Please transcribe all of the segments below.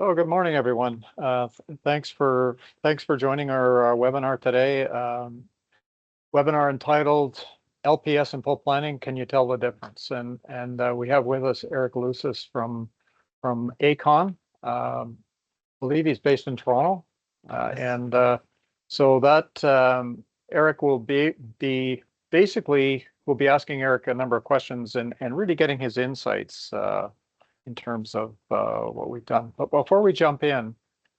Oh, good morning, everyone. Thanks for joining our webinar today. Webinar entitled LPS and Pull Planning. Can you tell the difference? And we have with us Eric Lusis from Aecon. Believe he's based in Toronto, and so that Eric will be basically we'll be asking Eric a number of questions and really getting his insights in terms of what we've done. But before we jump in,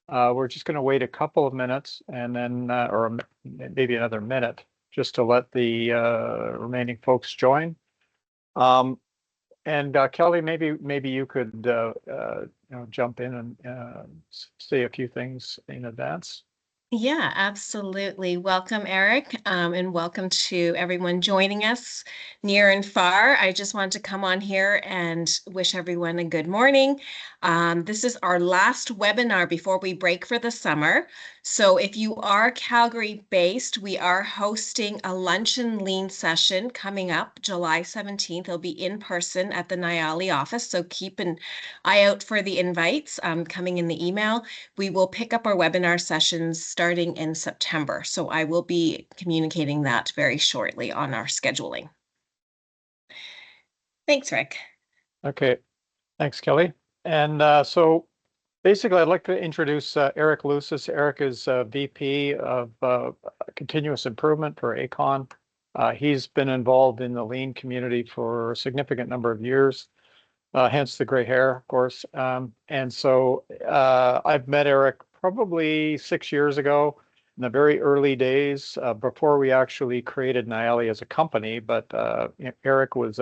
we're just going to wait a couple of minutes and then, maybe another minute, just to let the remaining folks join. And Kelly, maybe you could jump in and say a few things in advance. Yeah, absolutely. Welcome, Eric, and welcome to everyone joining us near and far. I just want to come on here and wish everyone a good morning. This is our last webinar before we break for the summer. So if you are Calgary-based, we are hosting a lunch and lean session coming up July 17th. It'll be in person at the Nyali office, so keep an eye out for the invites coming in the email. We will pick up our webinar sessions starting in September. So I will be communicating that very shortly on our scheduling. Thanks, Rick. Okay, thanks, Kelly. And so basically, I'd like to introduce Eric Lusis. Eric is VP of Continuous Improvement for Aecon. He's been involved in the lean community for a significant number of years, hence the gray hair, of course. And so I've met Eric probably 6 years ago in the very early days before we actually created Nyali as a company. But Eric was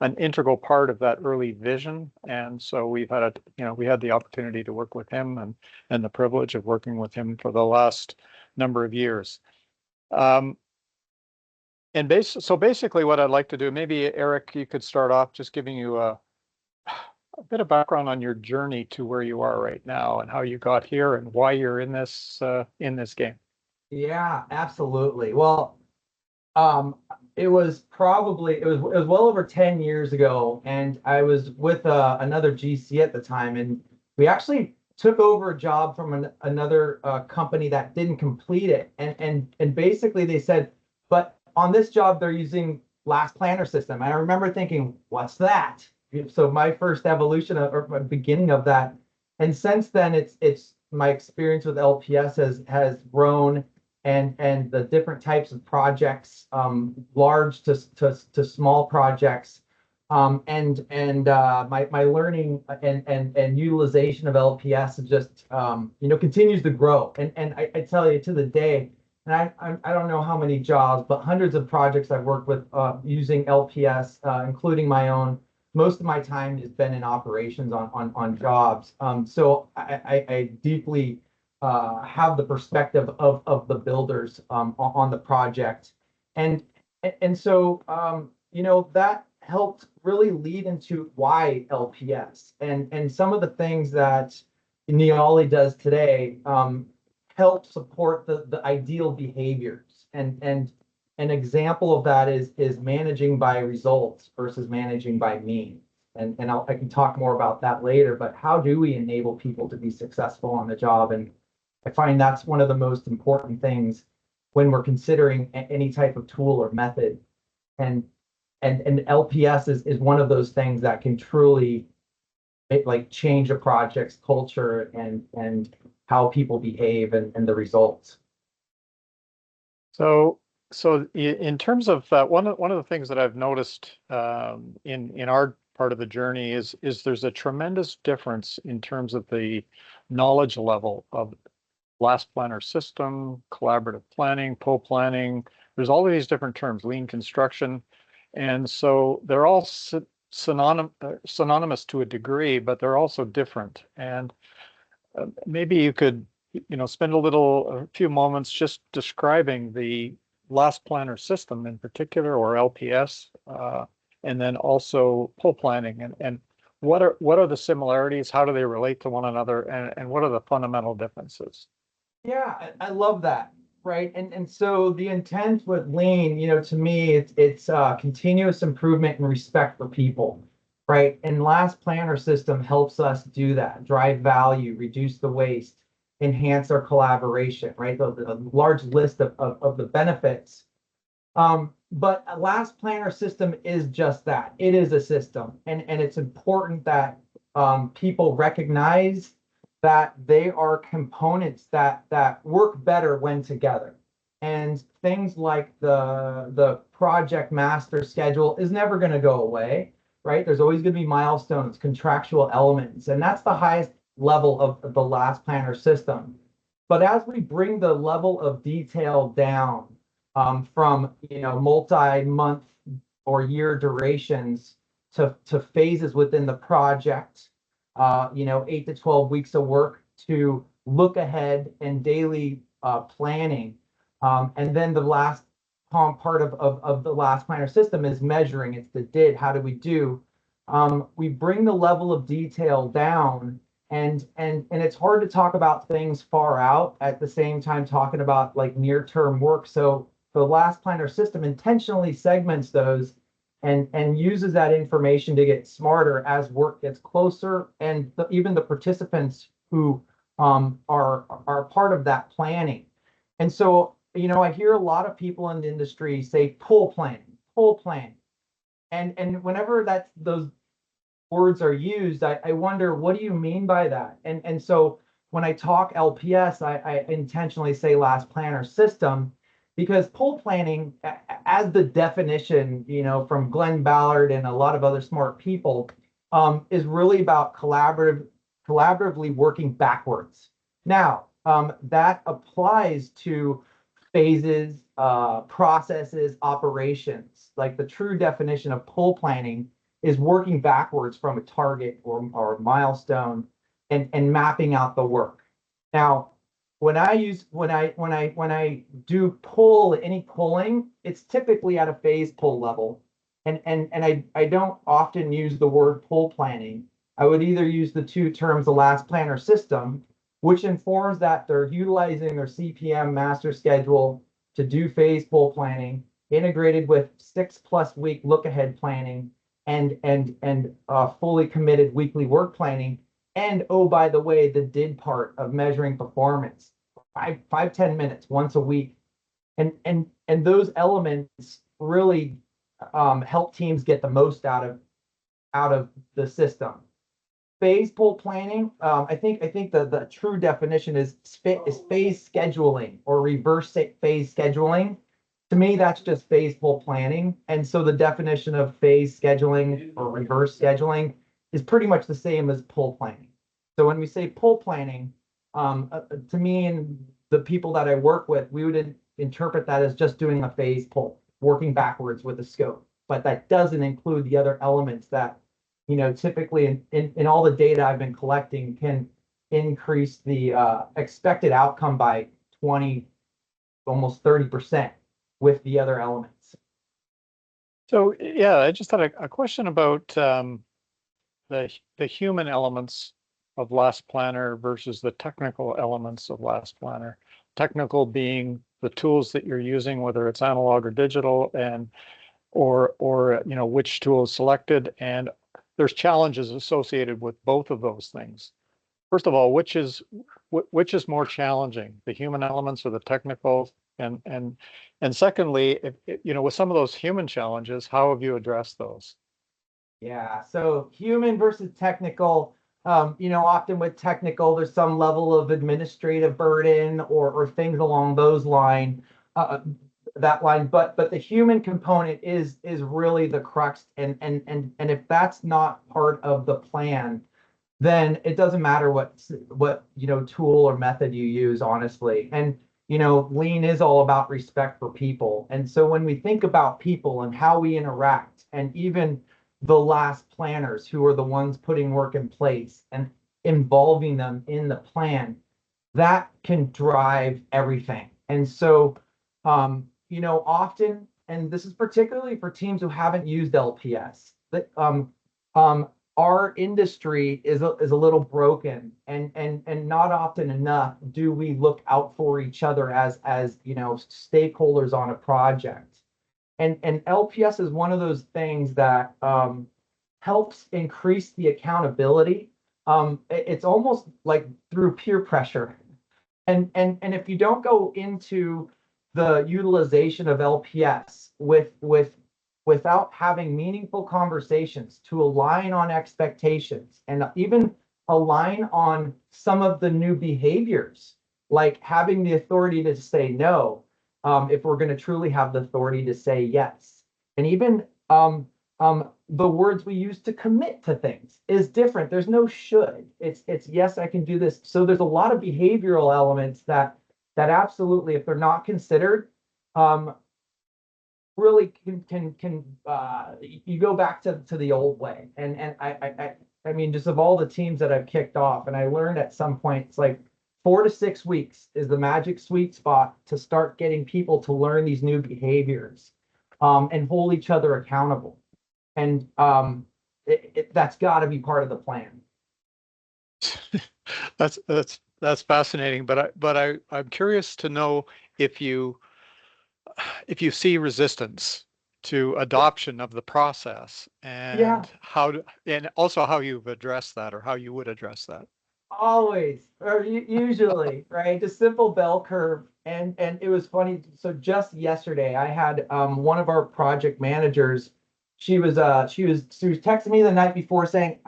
an integral part of that early vision, and so we had the opportunity to work with him and the privilege of working with him for the last number of years. So basically what I'd like to do, maybe Eric, you could start off just giving you a bit of background on your journey to where you are right now and how you got here and why you're in this game. Yeah, absolutely. Well, it was well over 10 years ago, and I was with another GC at the time, and we actually took over a job from another company that didn't complete it, and basically they said, but on this job they're using last planner system. And I remember thinking, what's that? So my first evolution or my beginning of that, and since then it's my experience with LPS has grown. And the different types of projects, large to small projects, and my learning and utilization of LPS is just continues to grow. And I tell you to the day, and I don't know how many jobs, but hundreds of projects I've worked with using LPS, including my own. Most of my time has been in operations on jobs. So I deeply have the perspective of the builders on the project, and so that helped really lead into why LPS and some of the things that Nyali does today help support the ideal behaviors, and an example of that is managing by results versus managing by means. And I can talk more about that later, but how do we enable people to be successful on the job? And I find that's one of the most important things when we're considering any type of tool or method. And LPS is one of those things that can truly change a project's culture and how people behave and the results. So in terms of one of the things that I've noticed in our part of the journey is there's a tremendous difference in terms of the knowledge level of last planner system, collaborative planning, pull planning. There's all of these different terms, lean construction. And so they're all synonymous to a degree, but they're also different. And maybe you could, spend a few moments just describing the last planner system in particular, or LPS, and then also pull planning and what are the similarities? How do they relate to one another? And what are the fundamental differences? Yeah, I love that, right? And so the intent with lean, to me, it's continuous improvement and respect for people. right? And last planner system helps us do that, drive value, reduce the waste, enhance our collaboration, right? The large list of the benefits. But a last planner system is just that. It is a system. And it's important that people recognize that they are components that work better when together. And things like the project master schedule is never going to go away, right? There's always going to be milestones, contractual elements, and that's the highest level of the last planner system. But as we bring the level of detail down from multi-month or year durations to phases within the project, 8 to 12 weeks of work to look ahead and daily planning. And then the last part of the last planner system is measuring. It's the did, how do we do? We bring the level of detail down, and it's hard to talk about things far out at the same time talking about like near-term work. So the last planner system intentionally segments those and uses that information to get smarter as work gets closer, and even the participants who are part of that planning. And so, I hear a lot of people in the industry say pull planning. And whenever those words are used, I wonder, what do you mean by that? And so when I talk LPS, I intentionally say last planner system, because pull planning, as the definition, from Glenn Ballard and a lot of other smart people, is really about collaboratively working backwards. Now, that applies to phases, processes, operations. Like the true definition of pull planning is working backwards from a target or milestone and mapping out the work. Now, when I do any pulling, it's typically at a phase pull level. And I don't often use the word pull planning. I would either use the two terms, the last planner system, which informs that they're utilizing their CPM master schedule to do phase pull planning, integrated with 6+ week look ahead planning, and fully committed weekly work planning. And oh, by the way, the did part of measuring performance, 10 minutes once a week. And those elements really help teams get the most out of the system. Phase pull planning, I think the true definition is phase scheduling or reverse phase scheduling. To me, that's just phase pull planning. And so the definition of phase scheduling or reverse scheduling is pretty much the same as pull planning. So when we say pull planning, to me and the people that I work with, we would interpret that as just doing a phase pull, working backwards with a scope. But that doesn't include the other elements that, typically in all the data I've been collecting, can increase the expected outcome by 20, almost 30% with the other elements. So yeah, I just had a question about the human elements of last planner versus the technical elements of last planner. Technical being the tools that you're using, whether it's analog or digital, and or which tool is selected, and there's challenges associated with both of those things. First of all, which is more challenging, the human elements or the technical? And secondly, with some of those human challenges, how have you addressed those? Yeah, so human versus technical, often with technical, there's some level of administrative burden or things along those line, that line. But the human component is really the crux, and if that's not part of the plan, then it doesn't matter what tool or method you use, honestly. And lean is all about respect for people. And so when we think about people and how we interact, and even the last planners who are the ones putting work in place and involving them in the plan, that can drive everything. And so often, and this is particularly for teams who haven't used LPS, that our industry is a little broken, and not often enough do we look out for each other as stakeholders on a project. And LPS is one of those things that helps increase the accountability. It's almost like through peer pressure. And if you don't go into the utilization of LPS without having meaningful conversations to align on expectations and even align on some of the new behaviors, like having the authority to say no, if we're going to truly have the authority to say yes. And even the words we use to commit to things is different. There's no should. It's yes, I can do this. So there's a lot of behavioral elements that absolutely, if they're not considered, really can you go back to the old way. And I mean, just of all the teams that I've kicked off, and I learned at some point, it's like 4 to 6 weeks is the magic sweet spot to start getting people to learn these new behaviors, and hold each other accountable. And that's got to be part of the plan. That's fascinating, but I'm curious to know if you see resistance to adoption of the process, and Yeah. and also how you've addressed that, or how you would address that. Always, or usually, right? Just simple bell curve. And it was funny. So just yesterday, I had one of our project managers. She was texting me the night before saying,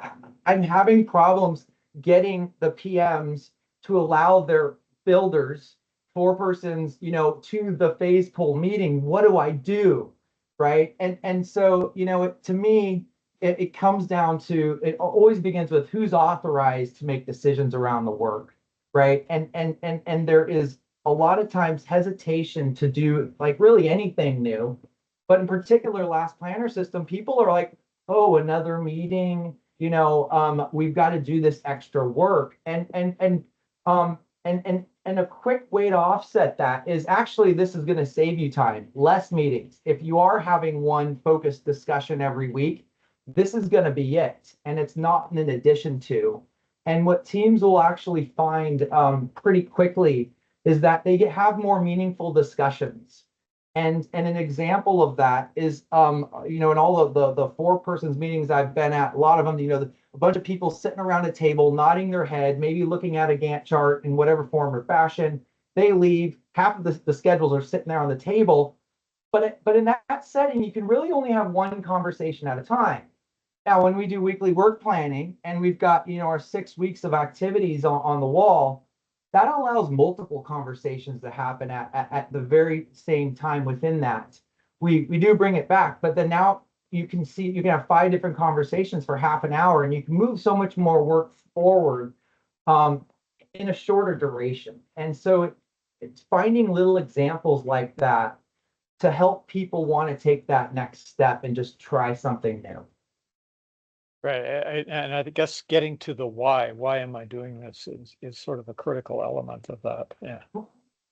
I'm having problems getting the PMs to allow their builders, 4 persons, to the phase pull meeting. What do I do? Right. And so, to me, it comes down to, it always begins with who's authorized to make decisions around the work, right? And there is a lot of times hesitation to do like really anything new, but in particular last planner system, people are like, oh, another meeting, we've got to do this extra work. And a quick way to offset that is actually, this is going to save you time, less meetings. If you are having one focused discussion every week, this is going to be it, and it's not in addition to. And what teams will actually find pretty quickly is that they have more meaningful discussions. And an example of that is, in all of the 4 persons meetings I've been at, a lot of them, a bunch of people sitting around a table, nodding their head, maybe looking at a Gantt chart in whatever form or fashion. They leave, half of the schedules are sitting there on the table. But in that setting, you can really only have one conversation at a time. Now, when we do weekly work planning and we've got, our 6 weeks of activities on the wall, that allows multiple conversations to happen at the very same time within that. We do bring it back, but then now you can have 5 different conversations for half an hour, and you can move so much more work forward in a shorter duration. And so it's finding little examples like that to help people want to take that next step and just try something new. Right. And I guess getting to the why am I doing this is sort of a critical element of that. Yeah.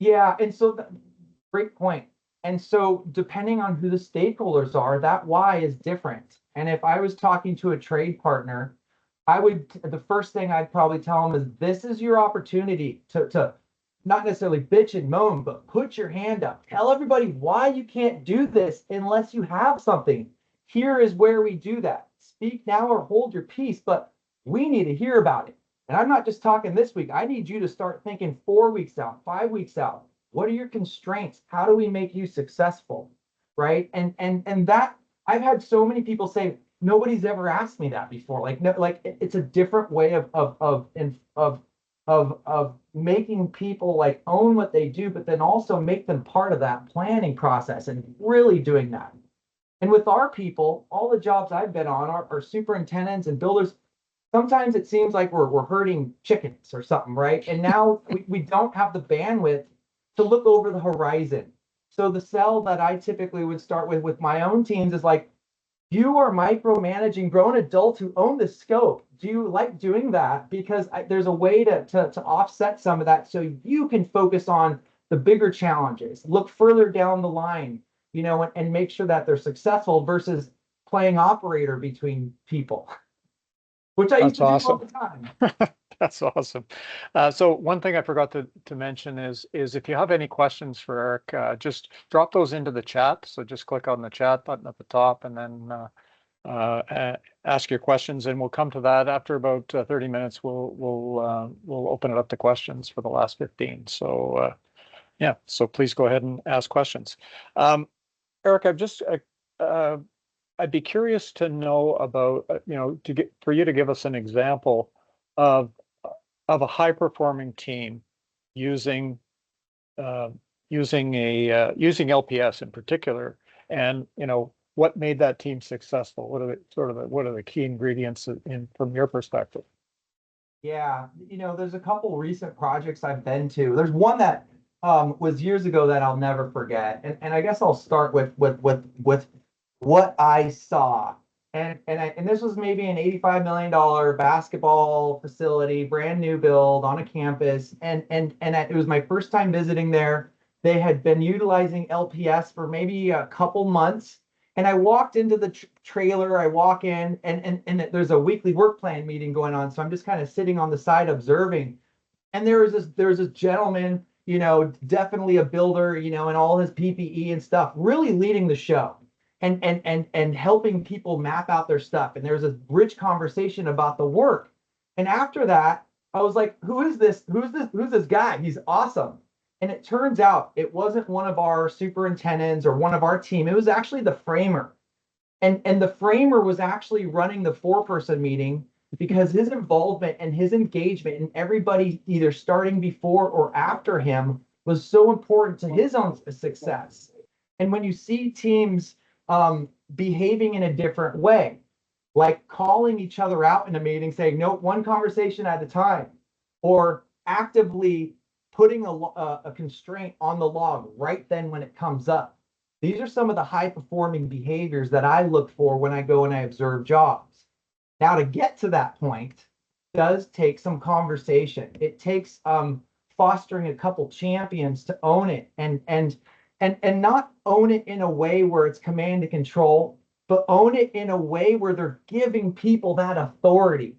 Yeah. And so great point. And so depending on who the stakeholders are, that why is different. And if I was talking to a trade partner, the first thing I'd probably tell them is, this is your opportunity to not necessarily bitch and moan, but put your hand up. Tell everybody why you can't do this unless you have something. Here is where we do that. Speak now or hold your peace, but we need to hear about it. And I'm not just talking this week. I need you to start thinking 4 weeks out, 5 weeks out. What are your constraints? How do we make you successful? Right. And that, I've had so many people say, nobody's ever asked me that before. Like, no, like it's a different way of making people like own what they do, but then also make them part of that planning process and really doing that. And with our people, all the jobs I've been on are superintendents and builders. Sometimes it seems like we're herding chickens or something, right? And now we don't have the bandwidth to look over the horizon. So the cell that I typically would start with my own teams is like, you are micromanaging grown adults who own the scope. Do you like doing that? Because there's a way to offset some of that so you can focus on the bigger challenges, look further down the line, and make sure that they're successful versus playing operator between people, which I used to do all the time. That's awesome. So one thing I forgot to mention is if you have any questions for Eric, just drop those into the chat. So just click on the chat button at the top, and then ask your questions, and we'll come to that after about 30 minutes. We'll open it up to questions for the last 15. So yeah, so please go ahead and ask questions. Eric, I'd be curious to know about, for you to give us an example of a high performing team using using LPS in particular, and what made that team successful? What are the key ingredients from your perspective? Yeah, there's a couple recent projects I've been to. There's one that was years ago that I'll never forget, and I guess I'll start with what I saw. And this was maybe an $85 million basketball facility, brand new build on a campus. And it was my first time visiting there. They had been utilizing LPS for maybe a couple months. And I walked into the trailer, I walk in, and there's a weekly work plan meeting going on. So I'm just kind of sitting on the side observing. And there was this gentleman, definitely a builder, in all his PPE and stuff, really leading the show. And helping people map out their stuff. And there was a rich conversation about the work. And after that, I was like, who is this? Who's this guy? He's awesome. And it turns out it wasn't one of our superintendents or one of our team. It was actually the framer. And the framer was actually running the 4-person meeting because his involvement and his engagement and everybody either starting before or after him was so important to his own success. And when you see teams behaving in a different way, like calling each other out in a meeting, saying, no, one conversation at a time, or actively putting a constraint on the log right then when it comes up. These are some of the high performing behaviors that I look for when I go and I observe jobs. Now, to get to that point does take some conversation. It takes fostering a couple champions to own it and not own it in a way where it's command and control, but own it in a way where they're giving people that authority.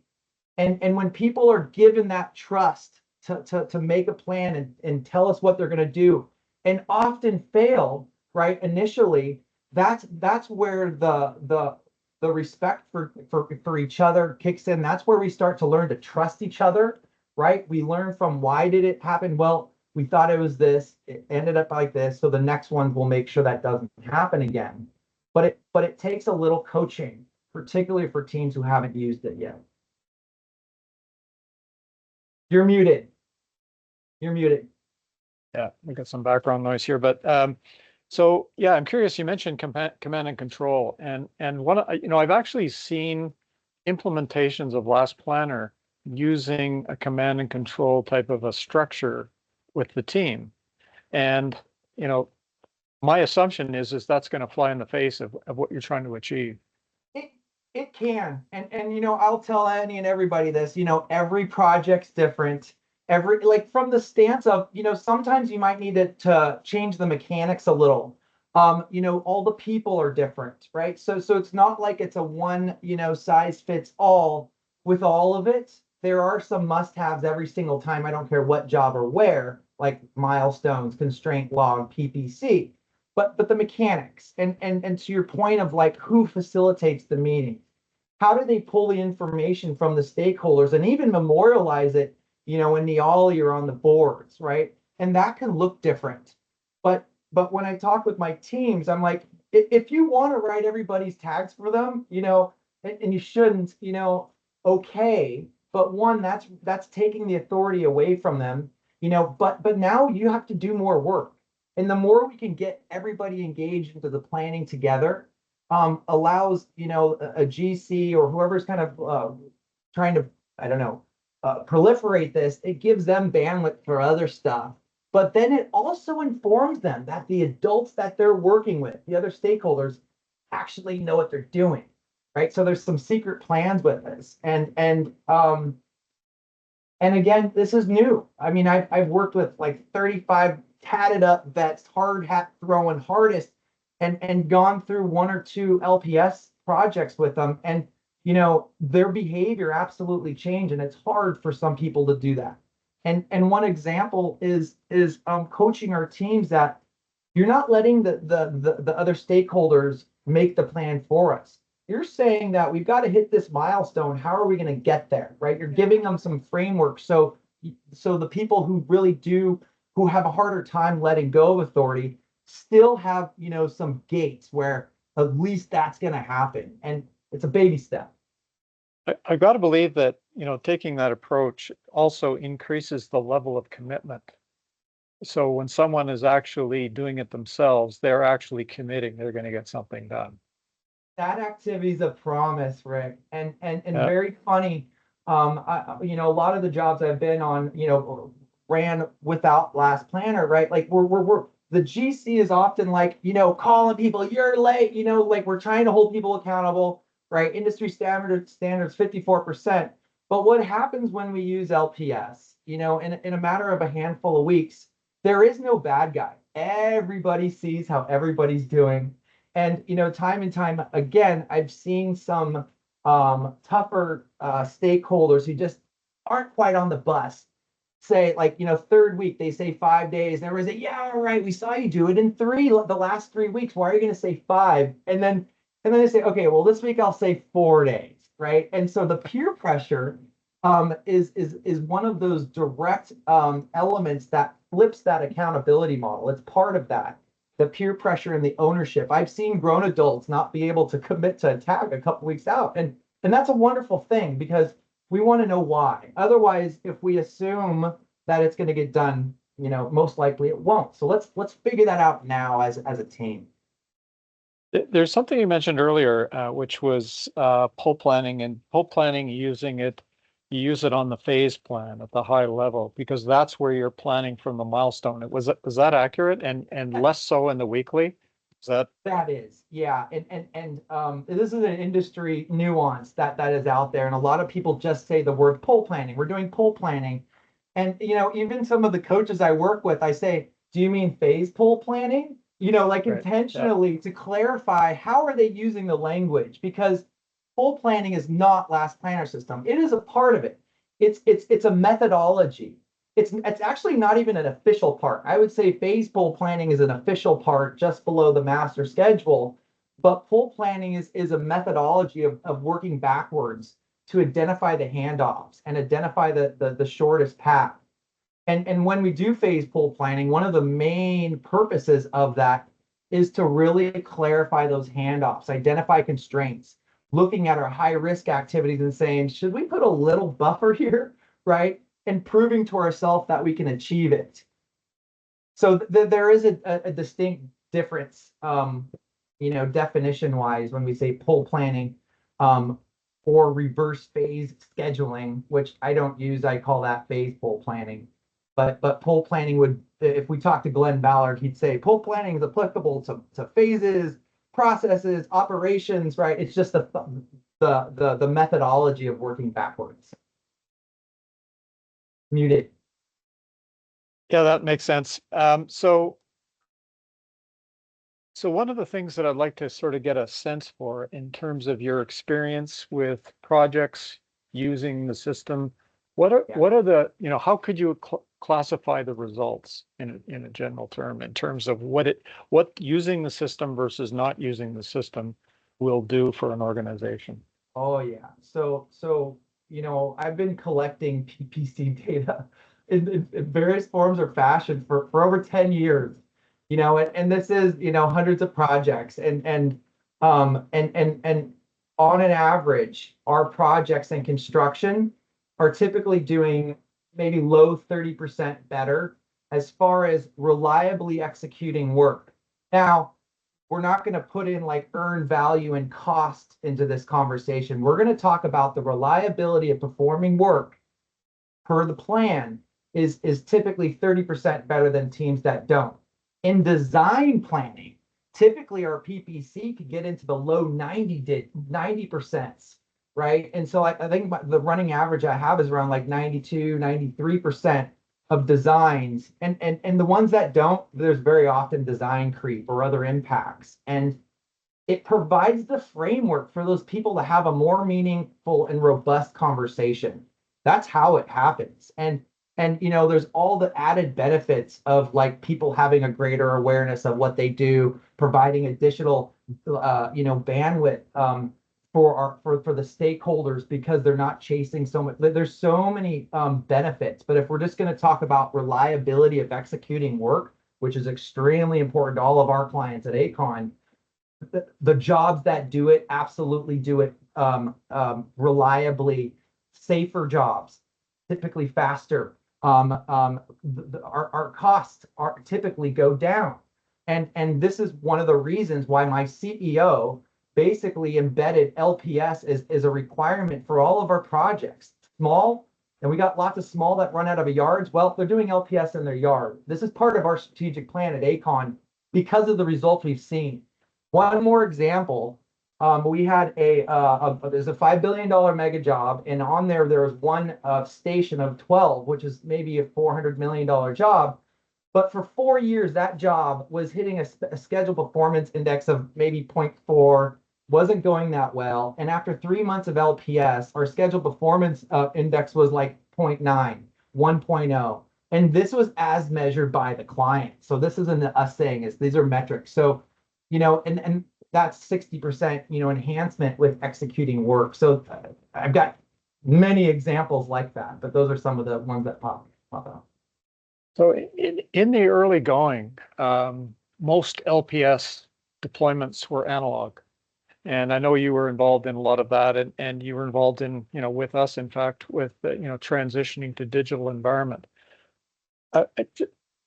And when people are given that trust to make a plan and tell us what they're going to do, and often fail, right, initially, that's where the respect for each other kicks in. That's where we start to learn to trust each other, right? We learn from why did it happen? Well, we thought it was this, it ended up like this. So the next one will make sure that doesn't happen again. But it takes a little coaching, particularly for teams who haven't used it yet. You're muted. You're muted. Yeah, we got some background noise here, but so yeah, I'm curious. You mentioned command and control, and I've actually seen implementations of Last Planner using a command and control type of a structure with the team. And, my assumption is that's going to fly in the face of what you're trying to achieve. It can. And I'll tell Annie and everybody this, every project's different. Like from the stance of, sometimes you might need to change the mechanics a little. All the people are different, right? So it's not like it's a one, size fits all with all of it. There are some must-haves every single time. I don't care what job or where, like milestones, constraint log, PPC, but the mechanics and to your point of like who facilitates the meeting, how do they pull the information from the stakeholders and even memorialize it, in the ollie or on the boards, right? And that can look different. But when I talk with my teams, I'm like, if you want to write everybody's tags for them, and you shouldn't, okay. But one, that's taking the authority away from them, but now you have to do more work. And the more we can get everybody engaged into the planning together, allows, a GC or whoever's kind of trying to, I don't know, proliferate this, it gives them bandwidth for other stuff. But then it also informs them that the adults that they're working with, the other stakeholders, actually know what they're doing. Right. So there's some secret plans with this. And again, this is new. I mean, I've worked with like 35 tatted up vets, hard hat throwing hardest, and gone through 1 or 2 LPS projects with them. And, their behavior absolutely changed. And it's hard for some people to do that. And one example is coaching our teams that you're not letting the other stakeholders make the plan for us. you're saying that we've got to hit this milestone. How are we going to get there, right? You're giving them some framework. So the people who have a harder time letting go of authority still have, some gates where at least that's going to happen. And it's a baby step. I got to believe that, taking that approach also increases the level of commitment. So when someone is actually doing it themselves, they're actually committing, they're going to get something done. That activity is a promise, Rick, and Yeah. very funny. A lot of the jobs I've been on, ran without last planner, right? Like we're the GC is often like, calling people, you're late, like we're trying to hold people accountable, right? Industry standards 54%. But what happens when we use LPS? In a matter of a handful of weeks, there is no bad guy. Everybody sees how everybody's doing. And time and time again, I've seen some tougher stakeholders who just aren't quite on the bus say, like, third week they say 5 days, and everyone's like, yeah, all right, we saw you do it in the last 3 weeks. Why are you going to say 5? And then they say, okay, well, this week I'll say 4 days, right? And so the peer pressure is one of those direct elements that flips that accountability model. It's part of that, the peer pressure and the ownership. I've seen grown adults not be able to commit to a tag a couple weeks out, and that's a wonderful thing because we want to know why. Otherwise, if we assume that it's going to get done, most likely it won't. So let's figure that out now as a team. There's something you mentioned earlier, which was pull planning, and pull planning you use it on the phase plan at the high level because that's where you're planning from the milestone. Was that accurate? And less so in the weekly? Is that is, yeah. And this is an industry nuance that is out there. And a lot of people just say the word pull planning. We're doing pull planning. And even some of the coaches I work with, I say, do you mean phase pull planning? Like right? intentionally to clarify how are they using the language? Because pull planning is not last planner system. It is a part of it. It's a methodology. It's actually not even an official part. I would say phase pull planning is an official part just below the master schedule, but pull planning is a methodology of working backwards to identify the handoffs and identify the shortest path. And when we do phase pull planning, one of the main purposes of that is to really clarify those handoffs, identify constraints, looking at our high risk activities and saying, should we put a little buffer here, right? And proving to ourselves that we can achieve it. So there is a distinct difference, definition wise when we say pull planning or reverse phase scheduling, which I don't use. I call that phase pull planning. But pull planning would, if we talk to Glenn Ballard, he'd say pull planning is applicable to phases, processes, operations, right? It's just the methodology of working backwards. Muted. Yeah, that makes sense. So one of the things that I'd like to sort of get a sense for in terms of your experience with projects using the system, what are the, how could you classify the results in a general term in terms of what using the system versus not using the system will do for an organization? Oh yeah. So I've been collecting PPC data in various forms or fashion for over 10 years. And this is, hundreds of projects and on an average, our projects and construction are typically doing maybe low 30% better as far as reliably executing work. Now, we're not going to put in like earned value and cost into this conversation. We're going to talk about the reliability of performing work per the plan is typically 30% better than teams that don't. In design planning, typically our PPC could get into the low 90%, right? And so I think the running average I have is around like 92, 93% of designs. And the ones that don't, there's very often design creep or other impacts. And it provides the framework for those people to have a more meaningful and robust conversation. That's how it happens. And there's all the added benefits of like people having a greater awareness of what they do, providing additional bandwidth for the stakeholders because they're not chasing so much. There's so many benefits, but if we're just going to talk about reliability of executing work, which is extremely important to all of our clients at Aecon, the jobs that do it absolutely do it reliably, safer jobs, typically faster. Our costs are typically go down, and this is one of the reasons why my CEO basically embedded LPS as a requirement for all of our projects. Small, and we got lots of small that run out of a yards. Well, they're doing LPS in their yard. This is part of our strategic plan at Aecon because of the results we've seen. One more example, we had there's a $5 billion mega job, and on there was one station of 12, which is maybe a $400 million job. But for 4 years, that job was hitting a scheduled performance index of maybe 0.4, wasn't going that well. And after 3 months of LPS, our scheduled performance index was like 0.9, 1.0. And this was as measured by the client. So this isn't us saying, these are metrics. So, and that's 60%, enhancement with executing work. So I've got many examples like that, but those are some of the ones that pop out. So in the early going, most LPS deployments were analog. And I know you were involved in a lot of that, and you were involved in, with us, in fact, with, transitioning to digital environment.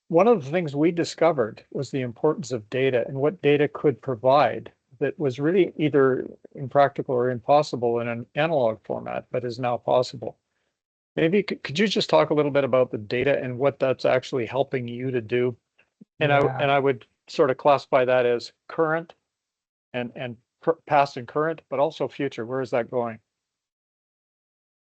One of the things we discovered was the importance of data and what data could provide that was really either impractical or impossible in an analog format, but is now possible. Maybe could you just talk a little bit about the data and what that's actually helping you to do? And I would sort of classify that as current and past and current, but also future. Where is that going?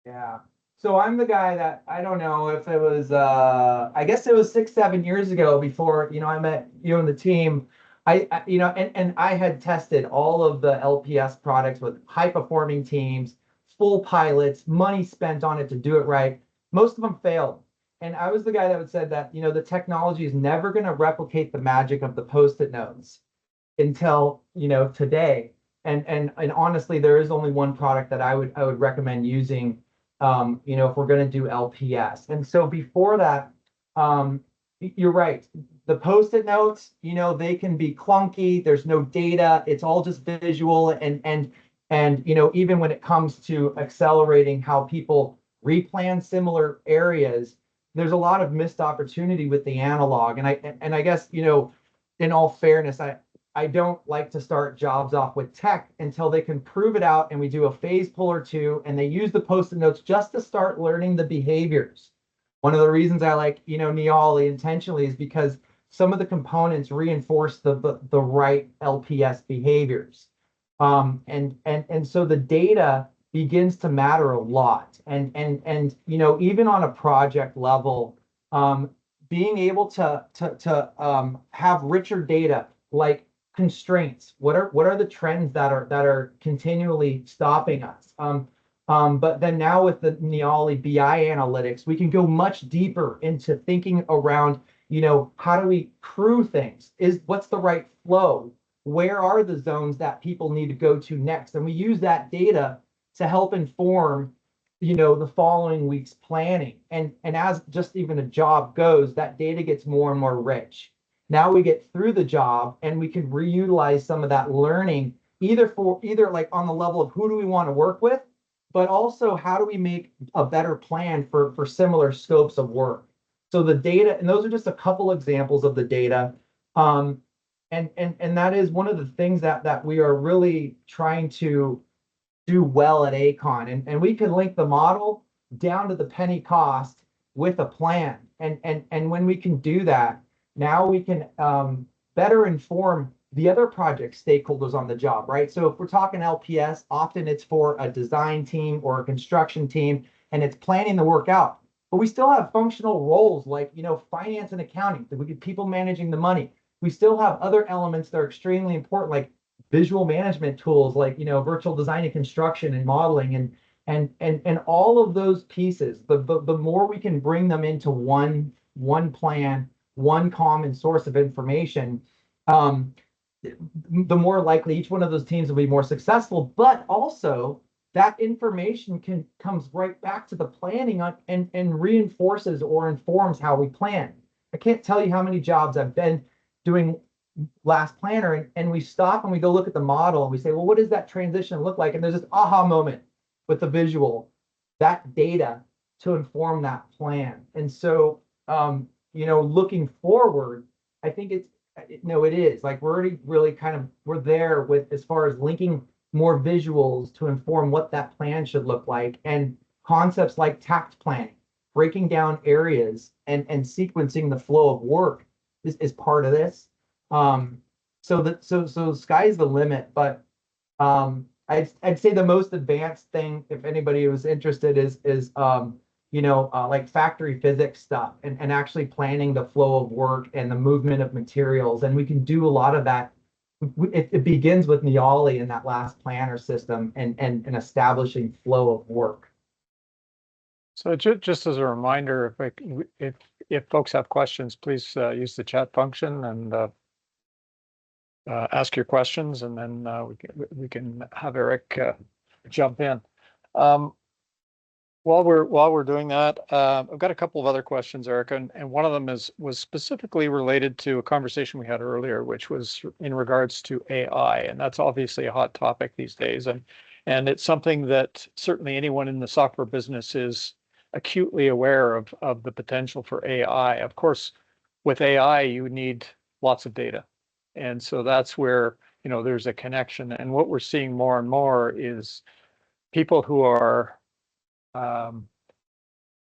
Yeah. So I'm the guy that, I don't know if it was, I guess it was 6-7 years ago before, I met you and the team. And I had tested all of the LPS products with high performing teams, full pilots, money spent on it to do it right. Most of them failed. And I was the guy that would said that, the technology is never going to replicate the magic of the Post-it notes until, today. And honestly, there is only one product that I would recommend using, if we're going to do LPS. And so before that, you're right. The Post-it notes, they can be clunky. There's no data. It's all just visual. And even when it comes to accelerating how people replan similar areas, there's a lot of missed opportunity with the analog. And I guess, in all fairness, I don't like to start jobs off with tech until they can prove it out and we do a phase pull or two and they use the Post-it notes just to start learning the behaviors. One of the reasons I like, Neoli intentionally is because some of the components reinforce the right LPS behaviors. And so the data begins to matter a lot. And even on a project level, being able to have richer data like constraints. What are the trends that are continually stopping us? But then now with the Neoli BI analytics, we can go much deeper into thinking around, how do we crew things? What's the right flow? Where are the zones that people need to go to next? And we use that data to help inform, the following week's planning. And as just even a job goes, that data gets more and more rich. Now we get through the job and we can reutilize some of that learning, either like on the level of who do we want to work with, but also how do we make a better plan for similar scopes of work. So the data, and those are just a couple examples of the data. And that is one of the things that we are really trying to do well at Aecon. And we can link the model down to the penny cost with a plan. And when we can do that, now we can better inform the other project stakeholders on the job, right? So if we're talking LPS, often it's for a design team or a construction team, and it's planning the work out. But we still have functional roles like, finance and accounting, that we get people managing the money. We still have other elements that are extremely important, like visual management tools, like, virtual design and construction and modeling and all of those pieces. The more we can bring them into one plan, one common source of information, the more likely each one of those teams will be more successful. But also that information comes right back to the planning and reinforces or informs how we plan. I can't tell you how many jobs I've been doing last planner, and we stop and we go look at the model and we say, well, what does that transition look like? And there's this aha moment with the visual, that data to inform that plan. And so, looking forward, I think it is like we're already really we're there with as far as linking more visuals to inform what that plan should look like, and concepts like tact planning, breaking down areas and sequencing the flow of work is part of this. So sky's the limit, but I'd say the most advanced thing, if anybody was interested, is like factory physics stuff and actually planning the flow of work and the movement of materials. And we can do a lot of that. It begins with Neoli in that last planner system and establishing flow of work. So just as a reminder, if folks have questions, please use the chat function and ask your questions, and then we can have Eric jump in. While we're doing that, I've got a couple of other questions, Eric, and one of them was specifically related to a conversation we had earlier, which was in regards to AI, and that's obviously a hot topic these days, and it's something that certainly anyone in the software business is acutely aware of the potential for AI. Of course, with AI, you need lots of data, and so that's where there's a connection. And what we're seeing more and more is people who are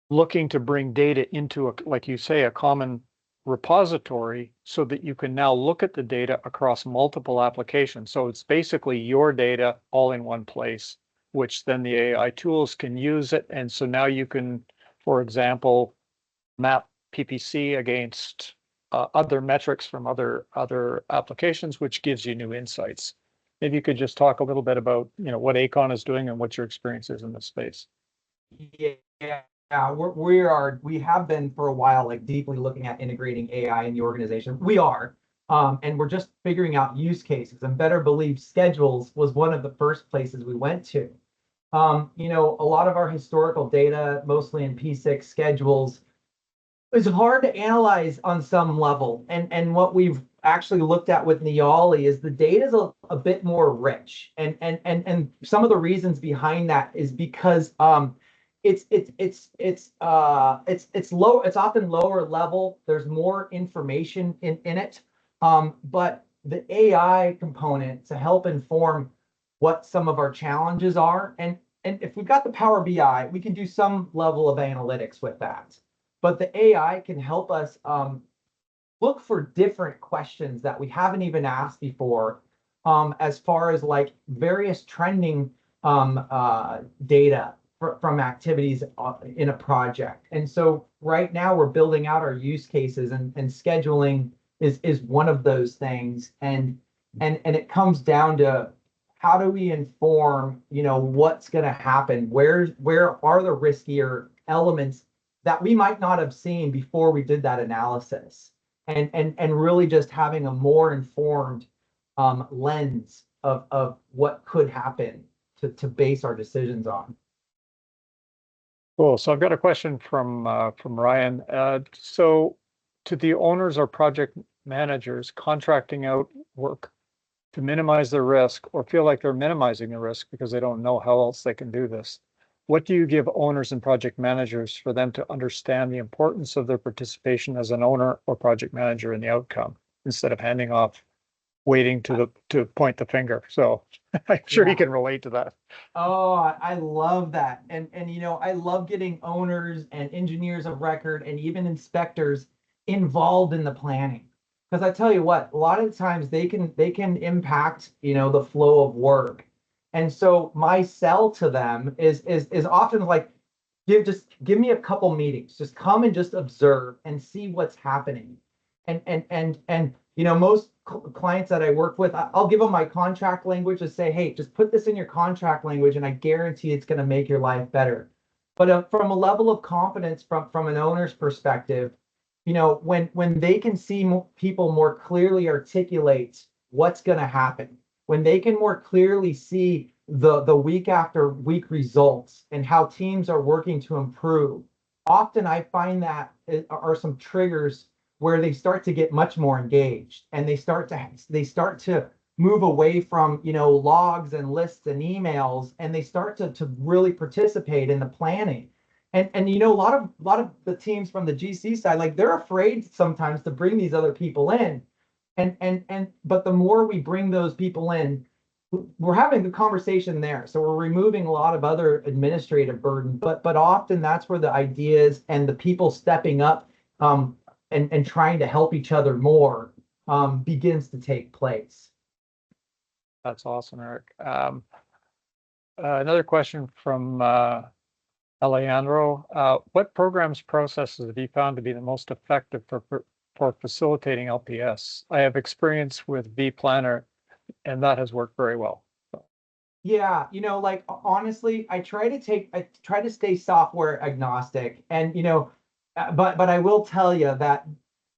looking to bring data into like you say, a common repository, so that you can now look at the data across multiple applications. So it's basically your data all in one place, which then the AI tools can use it. And so now you can, for example, map PPC against other metrics from other applications, which gives you new insights. Maybe you could just talk a little bit about what Aecon is doing and what your experience is in this space. Yeah, we have been for a while, like deeply looking at integrating AI in the organization. We are, and we're just figuring out use cases. And better believe schedules was one of the first places we went to. A lot of our historical data, mostly in P6 schedules, is hard to analyze on some level. And what we've actually looked at with Neoli is the data is a bit more rich. And some of the reasons behind that is because it's low. It's often lower level. There's more information in it. But the AI component to help inform what some of our challenges are, and if we've got the Power BI, we can do some level of analytics with that. But the AI can help us look for different questions that we haven't even asked before, as far as like various trending data from activities in a project. And so right now we're building out our use cases, and scheduling is one of those things. And it comes down to how do we inform, what's going to happen? Where are the riskier elements that we might not have seen before we did that analysis? And really just having a more informed lens of what could happen to base our decisions on. Cool. So I've got a question from Ryan. So to the owners or project managers contracting out work to minimize the risk, or feel like they're minimizing the risk because they don't know how else they can do this, what do you give owners and project managers for them to understand the importance of their participation as an owner or project manager in the outcome, instead of handing off, waiting to point the finger? So I'm sure you can relate to that. Oh, I love that. And I love getting owners and engineers of record and even inspectors involved in the planning. Because I tell you what, a lot of times they can impact, the flow of work. And so my sell to them is often like, give me a couple meetings, just come and just observe and see what's happening. And most clients that I work with, I'll give them my contract language to say, hey, just put this in your contract language, and I guarantee it's going to make your life better. But from a level of confidence from an owner's perspective, when they can see people more clearly articulate what's going to happen, when they can more clearly see the week after week results and how teams are working to improve, often I find that are some triggers where they start to get much more engaged, and they start to move away from, logs and lists and emails, and they start to really participate in the planning. And a lot of the teams from the GC side, like, they're afraid sometimes to bring these other people in. But the more we bring those people in, we're having the conversation there. So we're removing a lot of other administrative burden, but often that's where the ideas and the people stepping up, and trying to help each other more, begins to take place. That's awesome, Eric. Another question from Alejandro. What programs, processes have you found to be the most effective for facilitating LPS? I have experience with vPlanner, and that has worked very well. Yeah, like, honestly, I try to stay software agnostic, and but I will tell you that,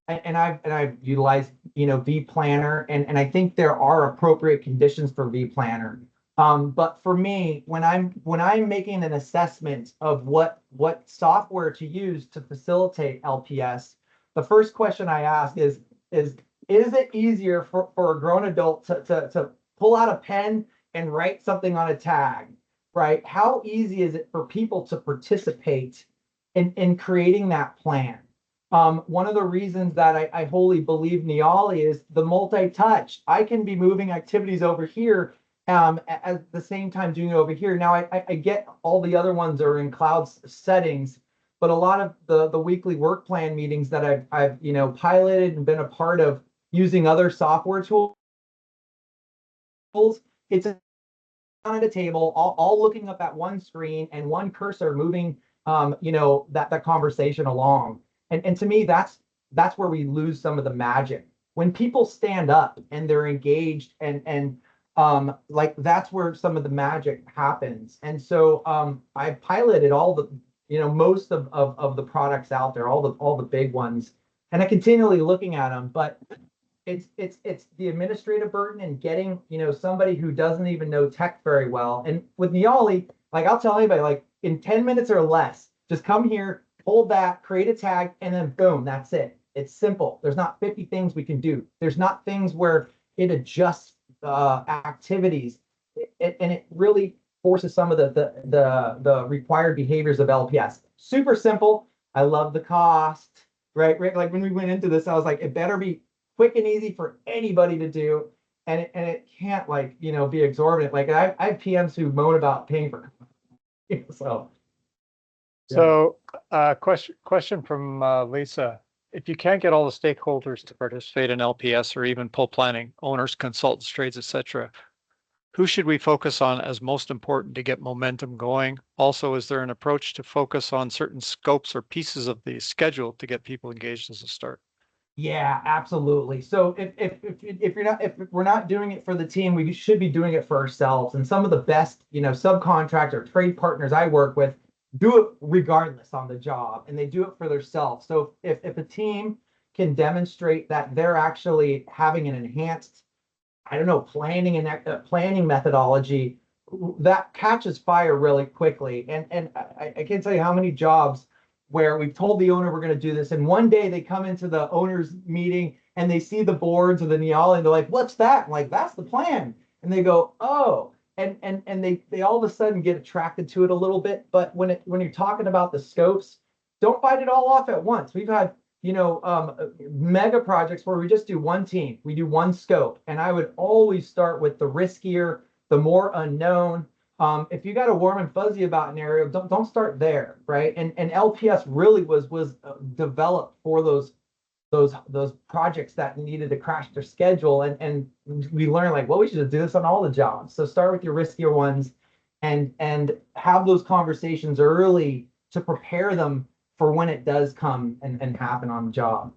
and I've utilized, vPlanner, and I think there are appropriate conditions for vPlanner. But for me, when I'm making an assessment of what software to use to facilitate LPS, the first question I ask is it easier for a grown adult to pull out a pen and write something on a tag, right? How easy is it for people to participate in creating that plan? One of the reasons that I wholly believe Neoli is the multi-touch. I can be moving activities over here, at the same time doing it over here. Now, I get all the other ones are in cloud settings, but a lot of the weekly work plan meetings that I've piloted and been a part of using other software tools, it's at a table, all looking up at one screen and one cursor moving, that conversation along. And to me, that's where we lose some of the magic. When people stand up and they're engaged, and like, that's where some of the magic happens. And so I piloted all the, most of the products out there, all the big ones, and I continually looking at them, but it's the administrative burden and getting, somebody who doesn't even know tech very well. And with Neoli, like, I'll tell anybody, like, in 10 minutes or less, just come here, hold that, create a tag, and then boom, that's it. It's simple. There's not 50 things we can do. There's not things where it adjusts activities, and it really forces some of the required behaviors of LPS. Super simple. I love the cost, right? Like, when we went into this, I was like, it better be quick and easy for anybody to do, and it can't, like, be exorbitant. Like, I have PMs who moan about paying for so. So, question from Lisa. If you can't get all the stakeholders to participate in LPS or even pull planning, owners, consultants, trades, etc., who should we focus on as most important to get momentum going? Also, is there an approach to focus on certain scopes or pieces of the schedule to get people engaged as a start? Yeah, absolutely. So if we're not doing it for the team, we should be doing it for ourselves. And some of the best, subcontractor trade partners I work with do it regardless on the job, and they do it for themselves. So if a team can demonstrate that they're actually having an enhanced, planning and planning methodology, that catches fire really quickly. And I can't tell you how many jobs where we've told the owner we're going to do this, and one day they come into the owner's meeting and they see the boards of the Neoli, and they're like, "What's that?" I'm like, "That's the plan." And they go, "Oh," and they all of a sudden get attracted to it a little bit. But when you're talking about the scopes, don't bite it all off at once. We've had mega projects where we just do one team, we do one scope, and I would always start with the riskier, the more unknown. If you got a warm and fuzzy about an area, don't start there, right? And LPS really was developed for those projects that needed to crash their schedule, and we learned, like, well, we should do this on all the jobs. So start with your riskier ones, and have those conversations early to prepare them for when it does come and happen on the job.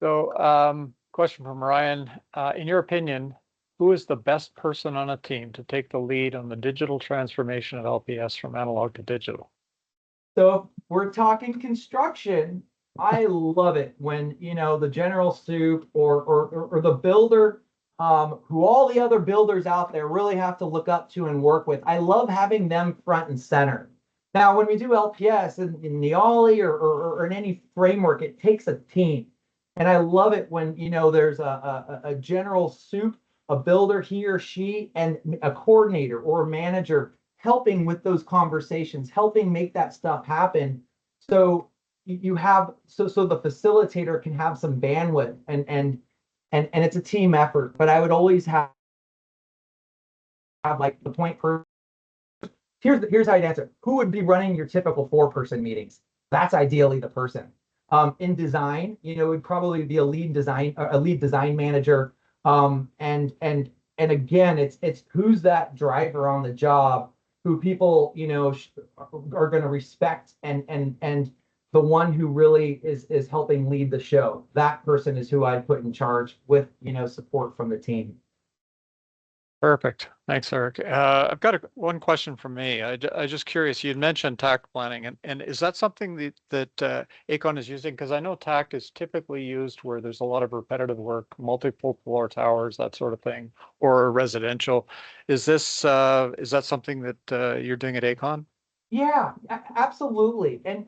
So, question from Ryan. In your opinion, who is the best person on a team to take the lead on the digital transformation of LPS from analog to digital? So if we're talking construction, I love it when, the general soup or the builder, who all the other builders out there really have to look up to and work with. I love having them front and center. Now, when we do LPS in Neoli or in any framework, it takes a team. And I love it when, there's a general soup, a builder, he or she, and a coordinator or a manager helping with those conversations, helping make that stuff happen. So you have so the facilitator can have some bandwidth and it's a team effort. But I would always have like the point per here's how I'd answer. Who would be running your typical 4-person meetings? That's ideally the person. In design, it would probably be a lead design manager. And again, it's who's that driver on the job who people are going to respect and the one who really is helping lead the show. That person is who I'd put in charge with support from the team. Perfect. Thanks, Eric. I've got one question from me. I just curious. You'd mentioned TAC planning, and is that something that Aecon is using? Because I know TAC is typically used where there's a lot of repetitive work, multiple floor towers, that sort of thing, or residential. Is that something that you're doing at Aecon? Yeah, absolutely. And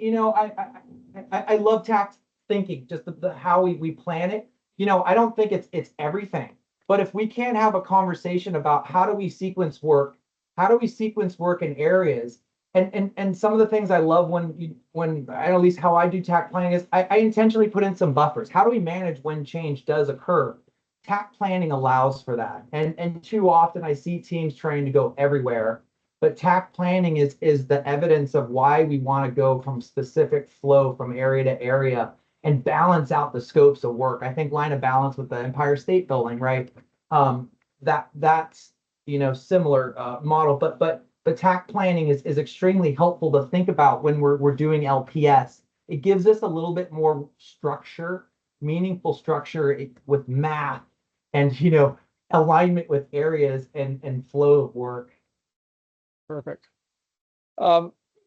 I love tax thinking, just the how we plan it. I don't think it's everything, but if we can't have a conversation about how do we sequence work, how do we sequence work in areas, and some of the things I love when at least how I do tax planning is I intentionally put in some buffers. How do we manage when change does occur? Tax planning allows for that, and too often I see teams trying to go everywhere. But TAC planning is the evidence of why we want to go from specific flow from area to area and balance out the scopes of work. I think line of balance with the Empire State Building, right? That's similar model, but TAC planning is extremely helpful to think about when we're doing LPS. It gives us a little bit more structure, meaningful structure with math and alignment with areas and flow of work. Perfect.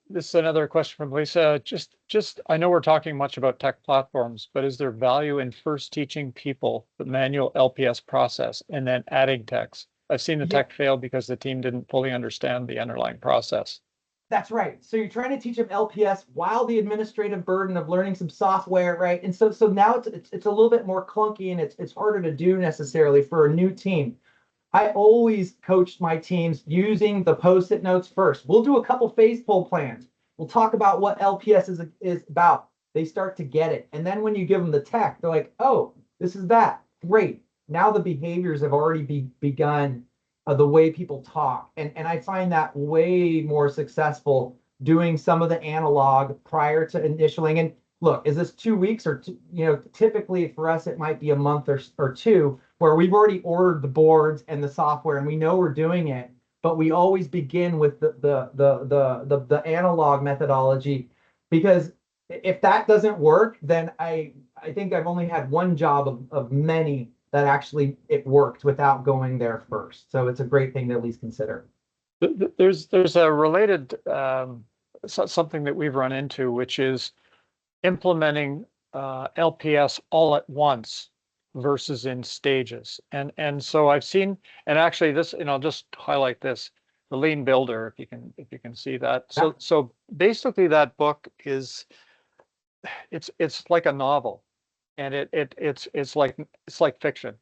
This is another question from Lisa. Just I know we're talking much about tech platforms, but is there value in first teaching people the manual LPS process and then adding techs? I've seen the tech fail because the team didn't fully understand the underlying process. That's right. So you're trying to teach them LPS while the administrative burden of learning some software, right? And so now it's a little bit more clunky and it's harder to do necessarily for a new team. I always coached my teams using the post-it notes first. We'll do a couple phase pull plans. We'll talk about what LPS is about. They start to get it. And then when you give them the tech, they're like, oh, this is that. Great. Now the behaviors have already begun the way people talk. And I find that way more successful doing some of the analog prior to initialing. And look, is this 2 weeks or typically for us, it might be a month or two where we've already ordered the boards and the software and we know we're doing it, but we always begin with the analog methodology, because if that doesn't work, then I think I've only had one job of many that actually it worked without going there first. So it's a great thing to at least consider. There's a related something that we've run into, which is implementing LPS all at once versus in stages. And so I've seen, and actually this, and I'll just highlight this, the Lean Builder, if you can see that. So basically that book is, it's like a novel, and it's like fiction,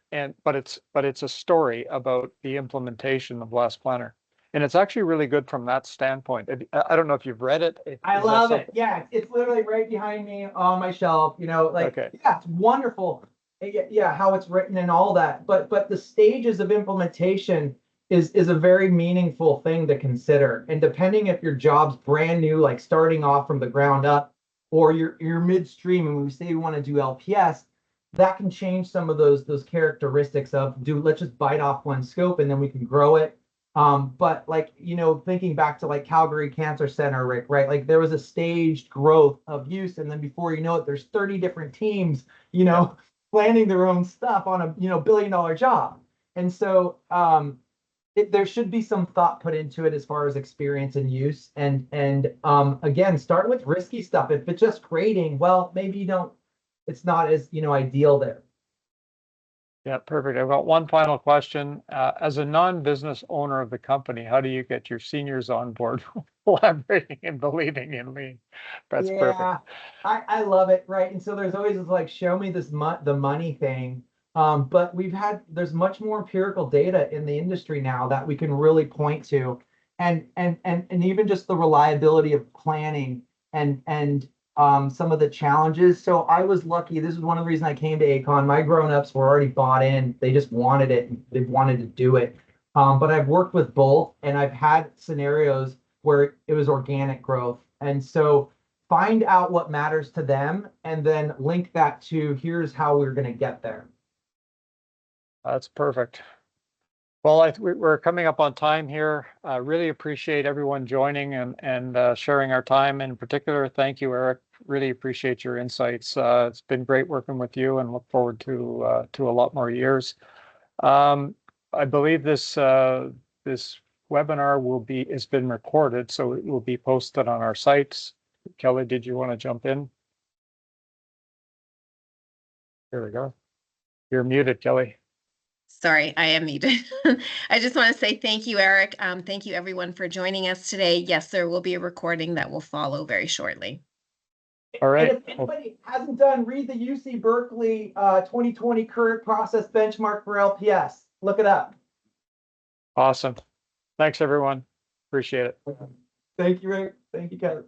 but it's a story about the implementation of Last Planner. And it's actually really good from that standpoint. I don't know if you've read it. I love it. Yeah, it's literally right behind me on my shelf. Okay. Yeah, it's wonderful. Yeah, how it's written and all that. But the stages of implementation is a very meaningful thing to consider. And depending if your job's brand new, like starting off from the ground up, or you're midstream, and we say we want to do LPS, that can change some of those characteristics of let's just bite off one scope and then we can grow it. But thinking back to like Calgary Cancer Center, Rick, right? Like there was a staged growth of use, and then before you know it, there's 30 different teams, planning their own stuff on a $1 billion job. And so there should be some thought put into it as far as experience and use. And again, start with risky stuff. If it's just grading, well, maybe you don't, it's not as, ideal there. Yeah, perfect. I've got one final question. As a non-business owner of the company, how do you get your seniors on board collaborating and believing in lean? That's perfect. Yeah, I love it, right? And so there's always this like, show me this the money thing. But there's much more empirical data in the industry now that we can really point to, and even just the reliability of planning and some of the challenges. So I was lucky. This is one of the reasons I came to Aecon. My grown-ups were already bought in. They just wanted it. They wanted to do it. But I've worked with both, and I've had scenarios where it was organic growth. And so find out what matters to them and then link that to here's how we're going to get there. That's perfect. Well, we're coming up on time here. I really appreciate everyone joining and sharing our time. In particular, thank you, Eric. Really appreciate your insights. It's been great working with you, and look forward to a lot more years. I believe this webinar has been recorded, so it will be posted on our sites. Kelly, did you want to jump in? Here we go. You're muted, Kelly. Sorry, I am muted. I just want to say thank you, Eric. Thank you, everyone, for joining us today. Yes, there will be a recording that will follow very shortly. All right. And if anybody hasn't done, read the UC Berkeley 2020 current process benchmark for LPS. Look it up. Awesome. Thanks, everyone. Appreciate it. Thank you, Rick. Thank you, Kevin.